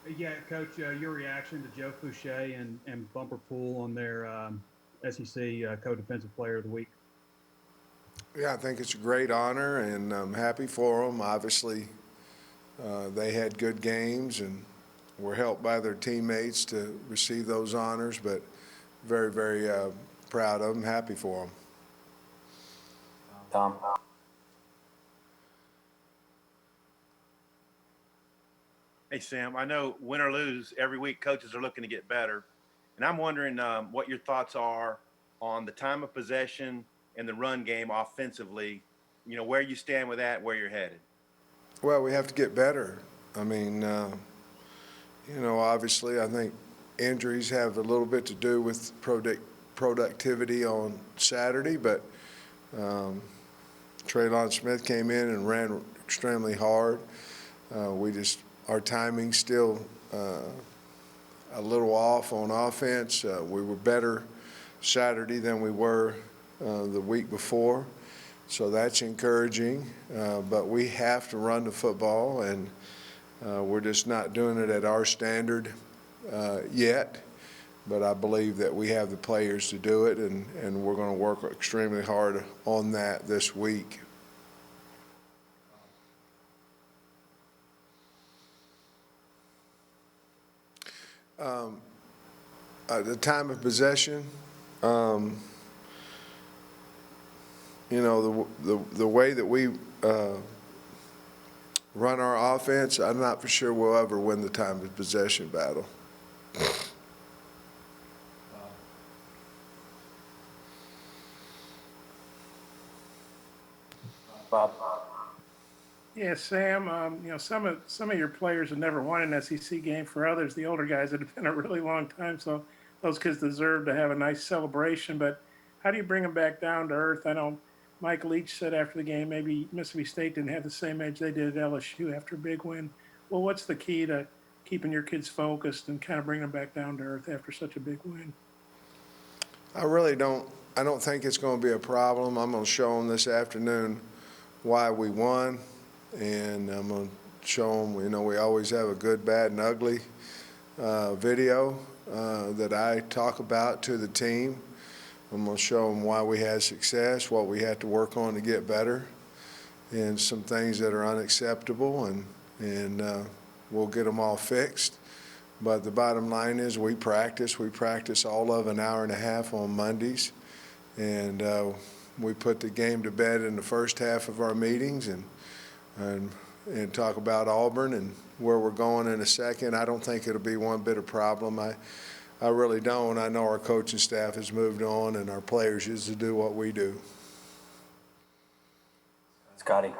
Yeah, Coach, your reaction to Joe Fouché and Bumper Pool on their SEC co-defensive player of the week? Yeah, I think it's a great honor, and I'm happy for them. Obviously, they had good games and were helped by their teammates to receive those honors, but very, very proud of them, happy for them. Tom. Hey, Sam, I know win or lose, every week coaches are looking to get better. And I'm wondering what your thoughts are on the time of possession and the run game offensively, where you stand with that, where you're headed. Well, we have to get better. I mean, obviously, I think injuries have a little bit to do with productivity on Saturday, but Traylon Smith came in and ran extremely hard. Our timing still a little off on offense. We were better Saturday than we were the week before, so that's encouraging. But we have to run the football, and we're just not doing it at our standard yet. But I believe that we have the players to do it, and we're going to work extremely hard on that this week. The time of possession, the way that we run our offense, I'm not for sure we'll ever win the time of possession battle. Bob. Yeah, Sam, some of your players have never won an SEC game. For others, the older guys, it have been a really long time. So those kids deserve to have a nice celebration. But how do you bring them back down to earth? I know Mike Leach said after the game maybe Mississippi State didn't have the same edge they did at LSU after a big win. Well, what's the key to keeping your kids focused and kind of bringing them back down to earth after such a big win? I really don't. I don't think it's going to be a problem. I'm going to show them this afternoon why we won, and I'm going to show them. We always have a good, bad, and ugly video that I talk about to the team. I'm going to show them why we had success, what we had to work on to get better, and some things that are unacceptable, and we'll get them all fixed. But the bottom line is we practice. We practice all of an hour and a half on Mondays, and we put the game to bed in the first half of our meetings and talk about Auburn and where we're going in a second. I don't think it'll be one bit of problem. I really don't. I know our coaching staff has moved on, and our players used to do what we do. Scotty.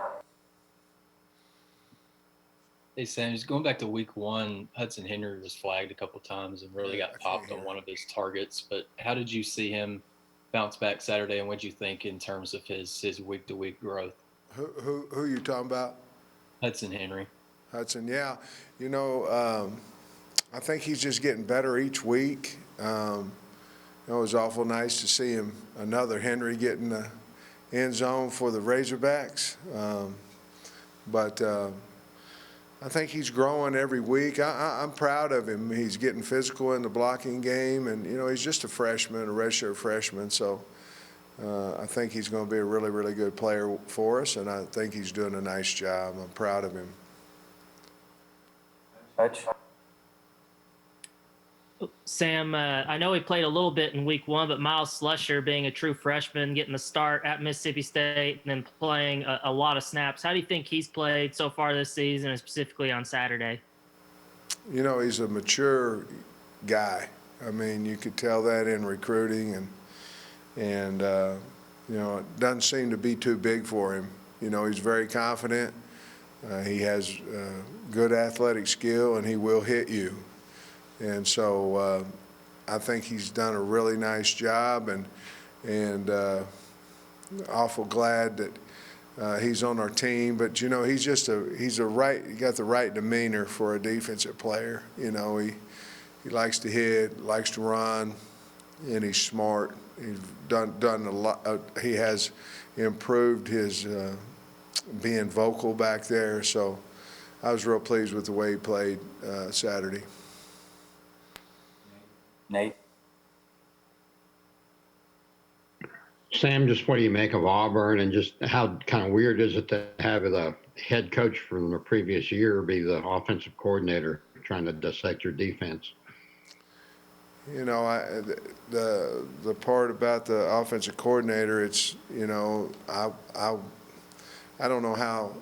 Hey, Sam, just going back to week one, Hudson Henry was flagged a couple times and really got popped on one of his targets. But how did you see him bounce back Saturday, and what did you think in terms of his week-to-week growth? Who are you talking about? Hudson Henry. Hudson, yeah. I think he's just getting better each week. It was awful nice to see him, another Henry, get in the end zone for the Razorbacks. But I think he's growing every week. I'm proud of him. He's getting physical in the blocking game, and he's just a freshman, a redshirt freshman. So I think he's going to be a really, really good player for us, and I think he's doing a nice job. I'm proud of him. Hutch. Sam, I know he played a little bit in week one, but Miles Slusher, being a true freshman, getting the start at Mississippi State and then playing a lot of snaps. How do you think he's played so far this season, and specifically on Saturday? He's a mature guy. I mean, you could tell that in recruiting, and it doesn't seem to be too big for him. He's very confident. He has good athletic skill, and he will hit you. And so I think he's done a really nice job, and awful glad that he's on our team. But he got the right demeanor for a defensive player. He likes to hit, likes to run, and he's smart. He's done a lot. He has improved his being vocal back there. So I was real pleased with the way he played Saturday. Nate? Sam, just what do you make of Auburn, and just how kind of weird is it to have the head coach from the previous year be the offensive coordinator trying to dissect your defense? You know, the part about the offensive coordinator, it's, you know, I don't know how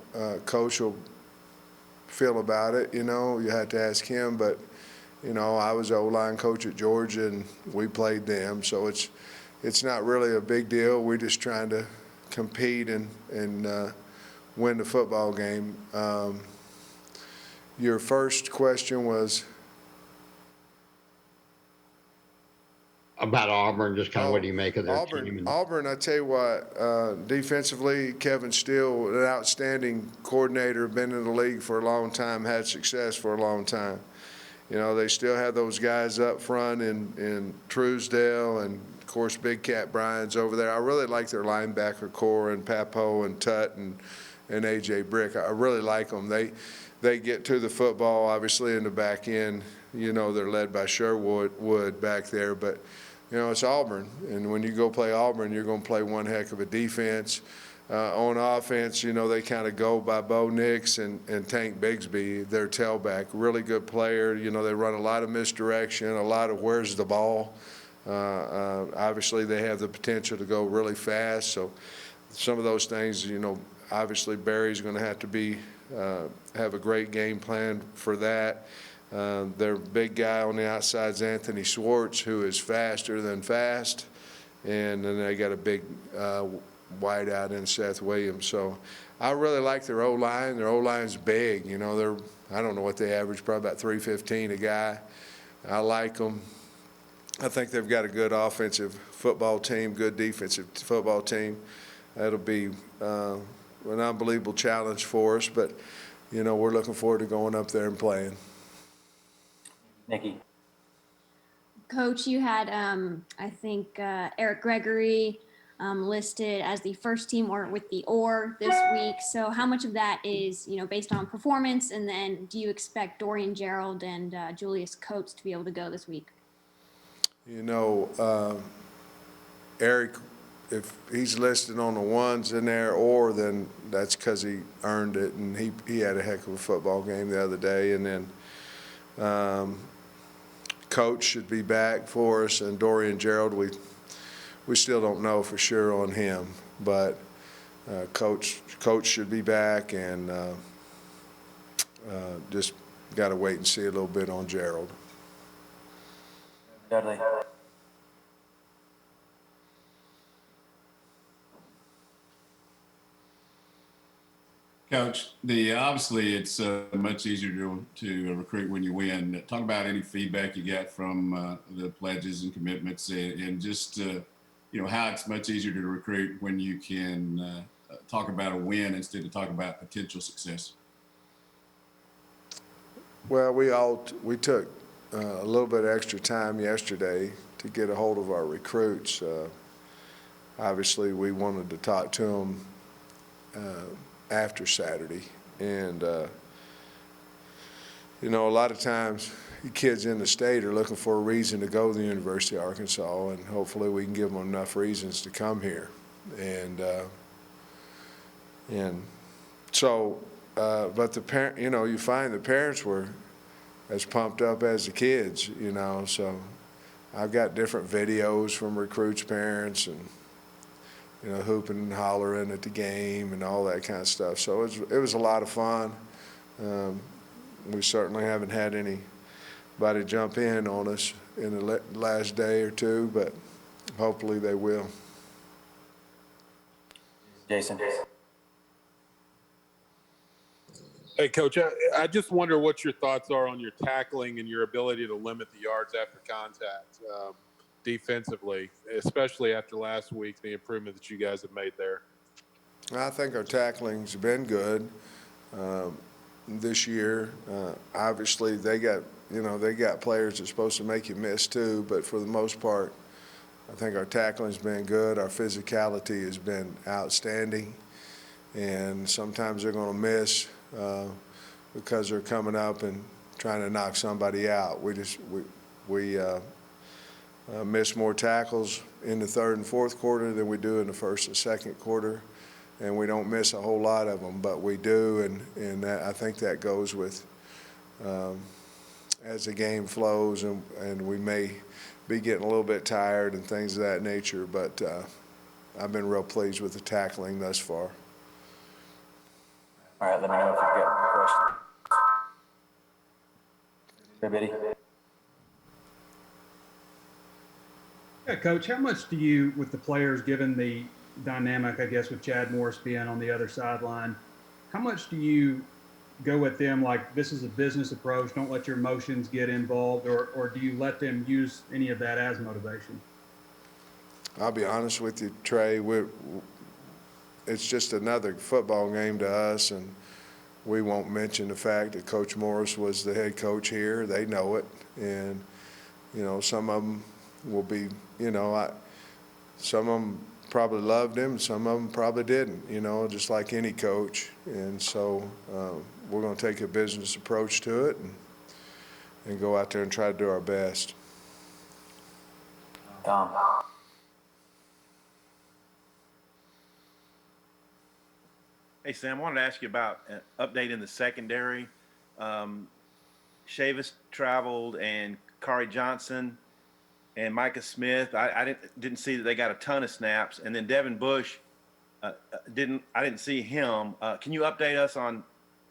Coach will feel about it. You know, you have to ask him. But, you know, I was O-line coach at Georgia, and we played them, so it's not really a big deal. We're just trying to compete and win the football game. Your first question was About Auburn, just kind of what do you make of their team? Auburn, I tell you what, defensively, Kevin Steele, an outstanding coordinator, been in the league for a long time, had success for a long time. You know, they still have those guys up front in Truesdale, and of course Big Cat Bryant's over there. I really like their linebacker core, and Papo and Tut and A.J. Brick. I really like them. They get to the football, obviously, in the back end. You know, they're led by Sherwood back there, but you know, it's Auburn, and when you go play Auburn, you're going to play one heck of a defense. On offense, you know, they kind of go by Bo Nix and Tank Bigsby, their tailback. Really good player. You know, they run a lot of misdirection, a lot of where's the ball. Obviously, they have the potential to go really fast, so some of those things, you know, obviously Barry's going to have to have a great game plan for that. Their big guy on the outside is Anthony Schwartz, who is faster than fast, and then they got a big wideout in Seth Williams. So I really like their O-line. Their O-line's big. You know, I don't know what they average, probably about 315 a guy. I like them. I think they've got a good offensive football team, good defensive football team. That'll be an unbelievable challenge for us, but, you know, we're looking forward to going up there and playing. Nikki? Coach, you had, I think, Eric Gregory listed as the first team or with the or this week. So how much of that is, you know, based on performance? And then do you expect Dorian Gerald and Julius Coates to be able to go this week? You know, Eric, if he's listed on the ones in there, or then that's because he earned it, and he had a heck of a football game the other day. And then Coach should be back for us, and Dorian Gerald, we still don't know for sure on him, but Coach should be back, and just got to wait and see a little bit on Gerald. Dudley? Coach, obviously it's much easier to recruit when you win. Talk about any feedback you got from the pledges and commitments, and just you know, how it's much easier to recruit when you can talk about a win instead of talking about potential success. Well, we took a little bit of extra time yesterday to get a hold of our recruits. Obviously, we wanted to talk to them after Saturday, and you know, a lot of times the kids in the state are looking for a reason to go to the University of Arkansas, and hopefully we can give them enough reasons to come here. And so, but the parent, you know, you find the parents were as pumped up as the kids, you know. So I've got different videos from recruits' parents, and you know, hooping and hollering at the game and all that kind of stuff. So it was a lot of fun. We certainly haven't had anybody jump in on us in the last day or two, but hopefully they will. Jason? Hey, Coach, I just wonder what your thoughts are on your tackling and your ability to limit the yards after contact defensively, especially after last week, the improvement that you guys have made there. I think our tackling's been good this year. Obviously, they got players that's supposed to make you miss too, but for the most part, I think our tackling's been good. Our physicality has been outstanding, and sometimes they're going to miss. because they're coming up and trying to knock somebody out. We miss more tackles in the third and fourth quarter than we do in the first and second quarter, and we don't miss a whole lot of them, but we do, and that, I think that goes with as the game flows, and we may be getting a little bit tired and things of that nature, but I've been real pleased with the tackling thus far. All right, let me know if you've got any questions. Everybody? Yeah, Coach, how much do you, with the players, given the dynamic, I guess, with Chad Morris being on the other sideline, how much do you go with them like this is a business approach, don't let your emotions get involved, or do you let them use any of that as motivation? I'll be honest with you, Trey, it's just another football game to us, and we won't mention the fact that Coach Morris was the head coach here. They know it, and, you know, some of them will be, you know, some of them probably loved him, some of them probably didn't, you know, just like any coach. And so we're going to take a business approach to it and go out there and try to do our best. Tom? Hey, Sam, I wanted to ask you about an update in the secondary. Chavis traveled, and Kari Johnson and Micah Smith. I didn't see that they got a ton of snaps, and then Devin Bush I didn't see him. Can you update us on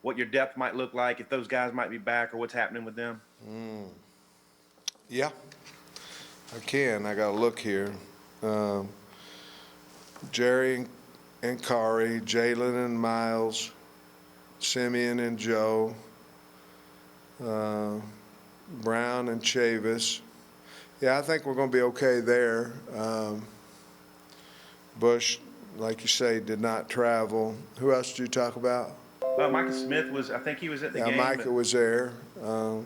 what your depth might look like, if those guys might be back, or what's happening with them? Yeah, I can. I got to look here. Jerry and Kari, Jalen and Miles, Simeon and Joe, Brown and Chavis. Yeah, I think we're going to be okay there. Bush, like you say, did not travel. Who else did you talk about? Micah Smith was, I think he was at the game. Yeah, Micah was there. Do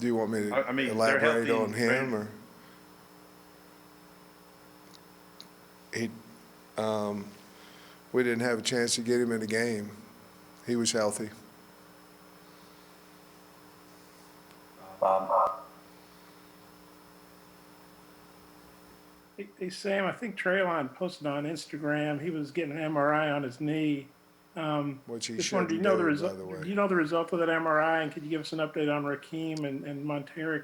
you want me to elaborate on him, or? We didn't have a chance to get him in the game. He was healthy. Hey, Sam, I think Traylon posted on Instagram he was getting an MRI on his knee. Which he Just shouldn't wondered, do you know the do, result? by the way. Do you know the result of that MRI? And could you give us an update on Rakeem and Monteric,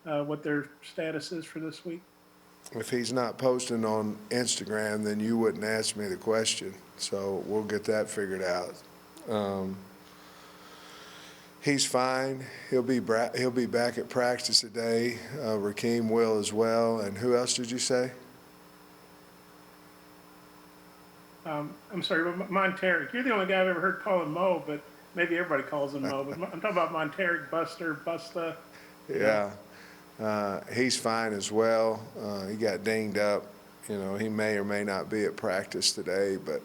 what their status is for this week? If he's not posting on Instagram, then you wouldn't ask me the question. So we'll get that figured out. He's fine. He'll be back at practice today. Rakeem will as well. And who else did you say? I'm sorry, but Monteric. You're the only guy I've ever heard call him Mo, but maybe everybody calls him Mo. But I'm talking about Monteric, Busta. Yeah. He's fine as well. He got dinged up. You know, he may or may not be at practice today, but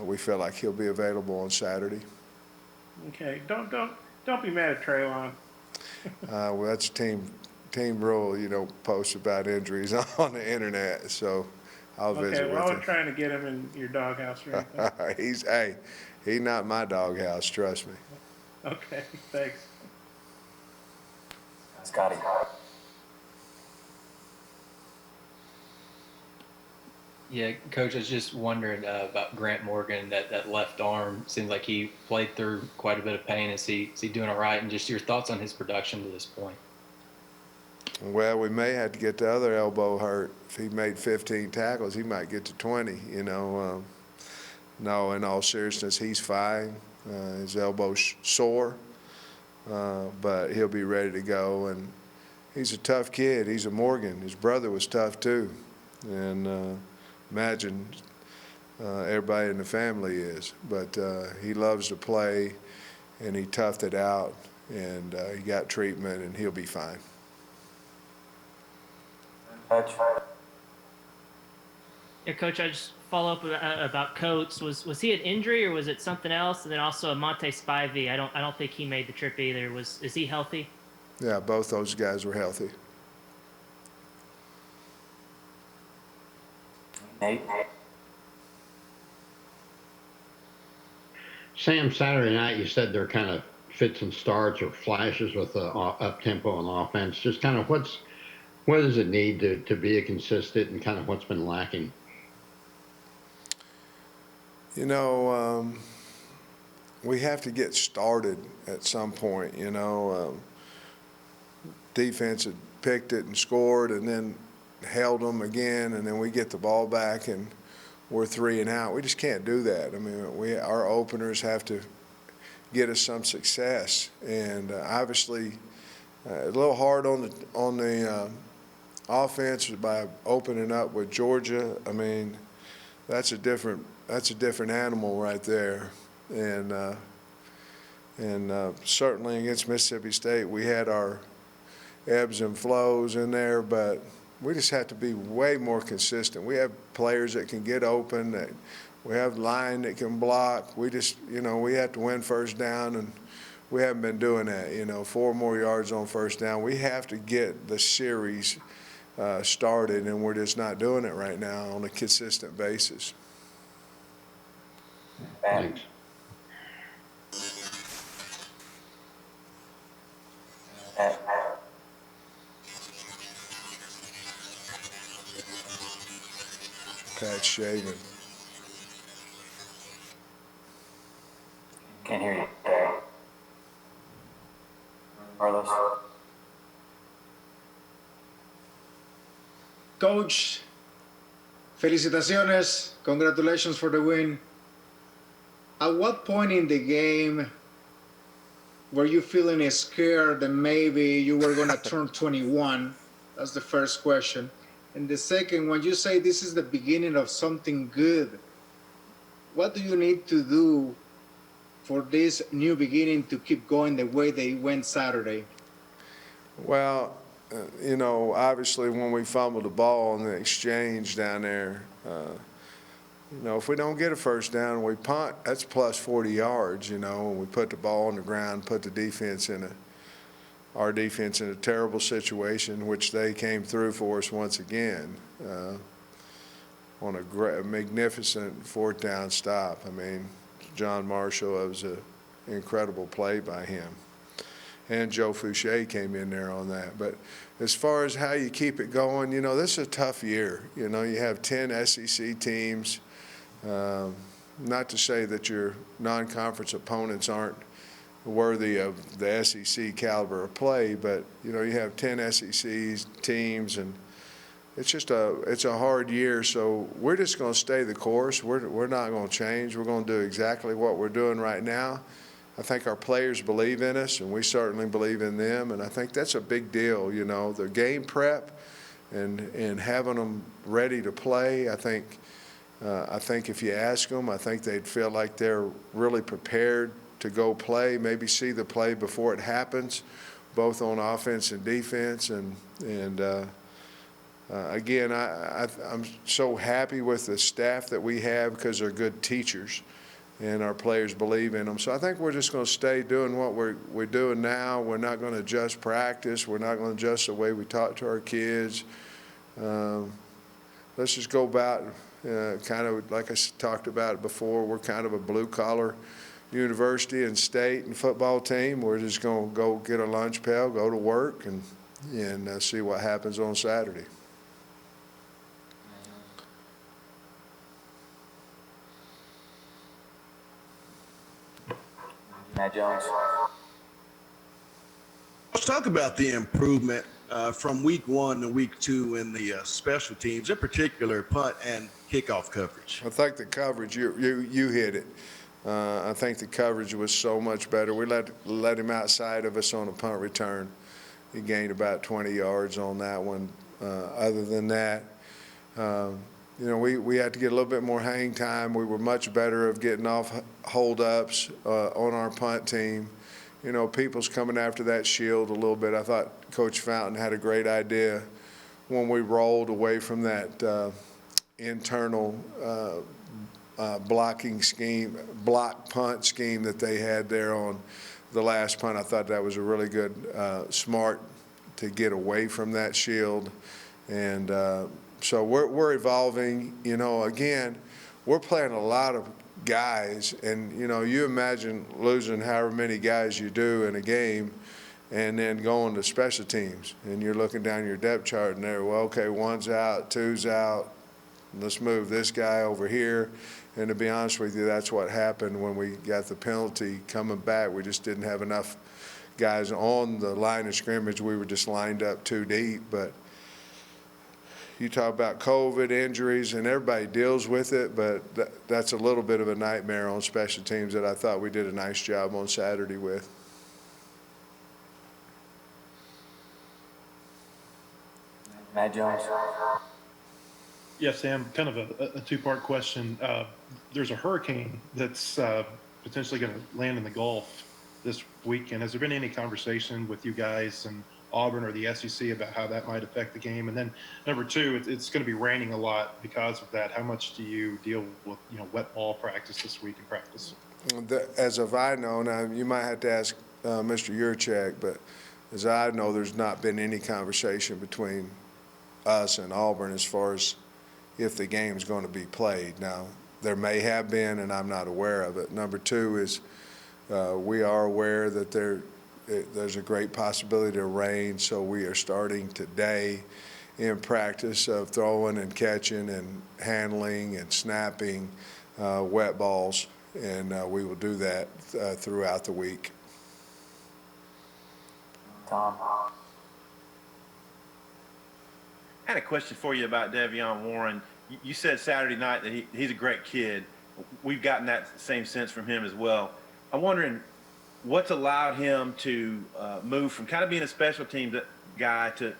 we feel like he'll be available on Saturday. Okay. Don't be mad at Traylon. Well, that's team rule. You don't post about injuries on the internet, so I'll visit Okay, well, I with him. was trying to get him in your doghouse or anything. He's not my doghouse, trust me. Okay, thanks. Scotty? Yeah, Coach, I was just wondering about Grant Morgan, that left arm. Seems like he played through quite a bit of pain. Is he doing all right? And just your thoughts on his production to this point. Well, we may have to get the other elbow hurt. If he made 15 tackles, he might get to 20, you know. No, in all seriousness, he's fine. His elbow's sore, but he'll be ready to go. And he's a tough kid. He's a Morgan. His brother was tough, too. And imagine everybody in the family is. But he loves to play, and he toughed it out, and he got treatment, and he'll be fine. Coach? Yeah, Coach, I just follow up about Coates. Was he an injury or was it something else? And then also Monte Spivey. I don't think he made the trip either. Is he healthy? Yeah, both those guys were healthy. Nate? Sam, Saturday night, you said they're kind of fits and starts or flashes with the up tempo on offense. Just kind of what does it need to be a consistent and kind of what's been lacking? You know, we have to get started at some point. Defense had picked it and scored and then held them again, and then we get the ball back and we're 3 and out. We just can't do that. I mean, our openers have to get us some success, and obviously a little hard on the offense by opening up with Georgia. I mean, that's a different animal right there, and certainly against Mississippi State we had our ebbs and flows in there, but we just have to be way more consistent. We have players that can get open, that we have line that can block. We just, we have to win first down, and we haven't been doing that. 4 more yards on first down. We have to get the series started, and we're just not doing it right now on a consistent basis. Thanks. Pat Shaven. Can't hear you. Carlos. Coach, felicitaciones, congratulations for the win. At what point in the game were you feeling scared that maybe you were going to turn 21? That's the first question. And the second, when you say this is the beginning of something good, what do you need to do for this new beginning to keep going the way they went Saturday? Well, obviously when we fumbled the ball in the exchange down there, if we don't get a first down, we punt, that's plus 40 yards, and we put the ball on the ground, put the defense our defense in a terrible situation, which they came through for us once again on a magnificent 4th down stop. I mean, John Marshall, it was an incredible play by him. And Joe Fouché came in there on that. But as far as how you keep it going, this is a tough year. You have 10 SEC teams. Not to say that your non-conference opponents aren't worthy of the SEC caliber of play, but you have 10 SEC teams, and it's a hard year. So we're just going to stay the course. We're not going to change. We're going to do exactly what we're doing right now. I think our players believe in us, and we certainly believe in them, and I think that's a big deal. The game prep and having them ready to play. I think if you ask them, I think they'd feel like they're really prepared to go play, maybe see the play before it happens, both on offense and defense. And again, I'm so happy with the staff that we have because they're good teachers, and our players believe in them. So I think we're just going to stay doing what we're doing now. We're not going to adjust practice. We're not going to adjust the way we talk to our kids. Let's just go about kind of like I talked about before. We're kind of a blue-collar university and state and football team. We're just going to go get a lunch pail, go to work, and see what happens on Saturday. Matt Jones. Let's talk about the improvement from week 1 to week 2 in the special teams, in particular punt and kickoff coverage. I think the coverage, you hit it. I think the coverage was so much better. We let him outside of us on a punt return. He gained about 20 yards on that one. Other than that, we had to get a little bit more hang time. We were much better of getting off holdups on our punt team. People's coming after that shield a little bit. I thought Coach Fountain had a great idea when we rolled away from that internal blocking scheme, block punt scheme that they had there on the last punt. I thought that was a really good, smart to get away from that shield. And so we're evolving. Again, we're playing a lot of guys, and you imagine losing however many guys you do in a game, and then going to special teams, and you're looking down your depth chart, and there, well, okay, one's out, two's out, let's move this guy over here. And to be honest with you, that's what happened when we got the penalty coming back. We just didn't have enough guys on the line of scrimmage. We were just lined up too deep. But you talk about COVID injuries, and everybody deals with it, but that's a little bit of a nightmare on special teams that I thought we did a nice job on Saturday with. Matt Jones. Yeah, Sam, kind of a two-part question. There's a hurricane that's potentially going to land in the Gulf this weekend. Has there been any conversation with you guys and Auburn or the SEC about how that might affect the game? And then number two, it's going to be raining a lot because of that. How much do you deal with, wet ball practice this week in practice? As of I know, now you might have to ask Mr. Yurchak, but as I know, there's not been any conversation between us and Auburn as far as if the game's going to be played. Now, there may have been, and I'm not aware of it. Number two is we are aware that there's a great possibility of rain, so we are starting today in practice of throwing and catching and handling and snapping wet balls, and we will do that throughout the week. Tom. I had a question for you about Devion Warren. You said Saturday night that he's a great kid. We've gotten that same sense from him as well. I'm wondering what's allowed him to move from kind of being a special teams guy to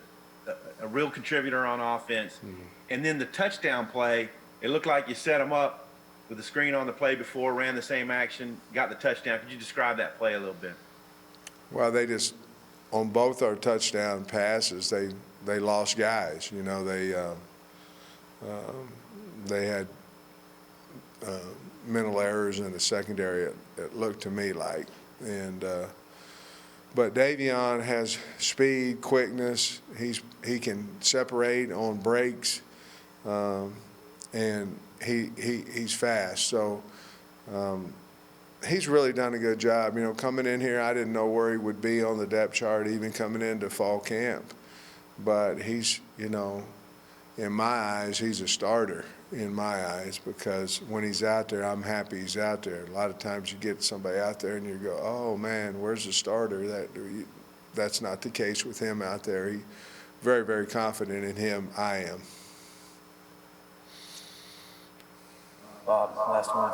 a real contributor on offense. Mm-hmm. And then the touchdown play, it looked like you set him up with the screen on the play before, ran the same action, got the touchdown. Could you describe that play a little bit? Well, they just, on both our touchdown passes, they lost guys. They had mental errors in the secondary, it looked to me like. But Devion has speed, quickness. He can separate on breaks, and he's fast. So he's really done a good job. Coming in here, I didn't know where he would be on the depth chart, even coming into fall camp. But he's, in my eyes, he's a starter in my eyes, because when he's out there, I'm happy he's out there. A lot of times you get somebody out there and you go, oh man, where's the starter? That's not the case with him out there. He's very, very confident in him. I am. Bob, last one.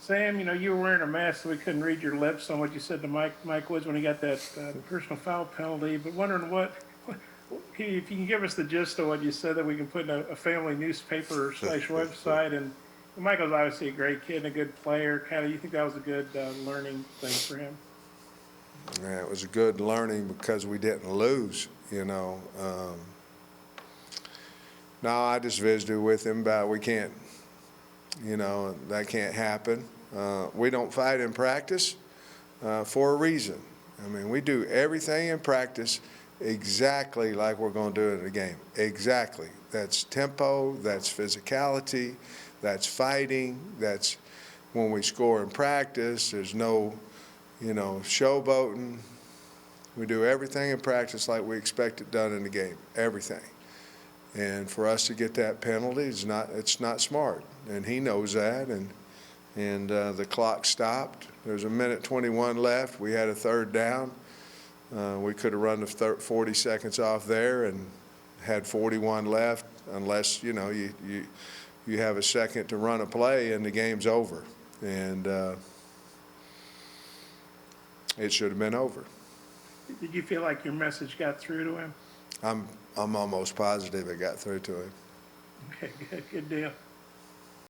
Sam, you were wearing a mask, so we couldn't read your lips on what you said to Mike Woods when he got that personal foul penalty. But wondering if you can give us the gist of what you said, that we can put in a family newspaper / website. And Michael's obviously a great kid and a good player. You think that was a good learning thing for him? Yeah, it was a good learning because we didn't lose. No, I just visited with him about we can't. That can't happen. We don't fight in practice for a reason. We do everything in practice exactly like we're going to do it in the game. Exactly. That's tempo, that's physicality, that's fighting, that's when we score in practice. There's no, showboating. We do everything in practice like we expect it done in the game, everything. And for us to get that penalty, it's not smart, and he knows that. And the clock stopped. There's 1:21 left. We had a third down. We could have run the 40 seconds off there and had 41 left, unless you have a second to run a play and the game's over. And it should have been over. Did you feel like your message got through to him? I'm almost positive it got through to him. Okay, good deal.